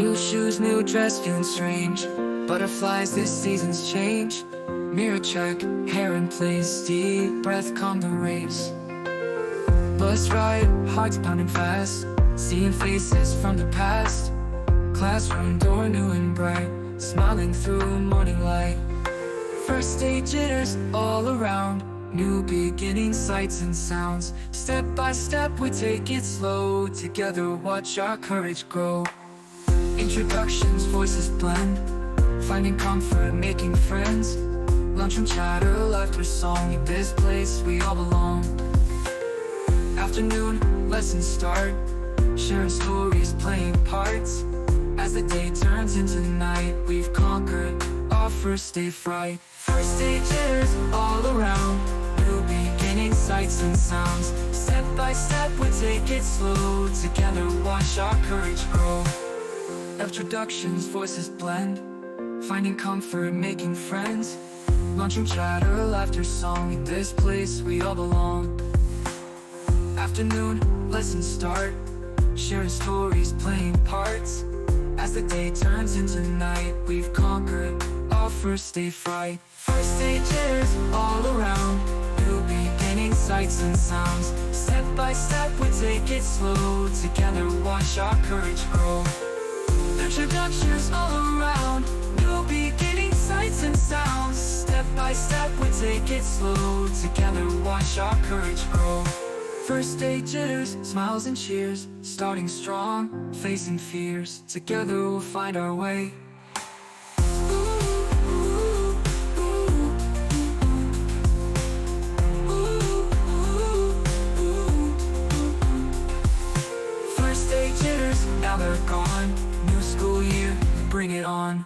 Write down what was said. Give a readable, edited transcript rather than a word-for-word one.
New shoes, new dress, feeling strange. Butterflies, this season's change. Mirror check, hair in place. Deep breath, calm the race. Bus ride, hearts pounding fast. Seeing faces from the past. Classroom door new and bright. Smiling through morning light. First day jitters all around. New beginning sights and sounds. Step by step we take it slow. Together watch our courage grow. Introductions, voices blend. Finding comfort, making friends. Lunchroom chatter, laughter, song. In this place we all belong. Afternoon, lessons start. Sharing stories, playing parts. As the day turns into night, we've conquered our first day fright. First day jitters all around. New beginning sights and sounds. Step by step we take it slow. Together watch our courage grow. Introductions, voices blend. Finding comfort, making friends. Lunchroom chatter, laughter, song. In this place we all belong. Afternoon, lessons start. Sharing stories, playing parts. As the day turns into night, we've conquered our first day fright. First day jitters all around. New beginning sights and sounds. Step by step we take it slow. Together watch our courage grow. Introductions all around. New beginning sights and sounds. Step by step we take it slow. Together watch our courage grow. First day jitters, smiles and cheers. Starting strong, facing fears. Together we'll find our way. First day jitters, now they're gone. New school year, bring it on.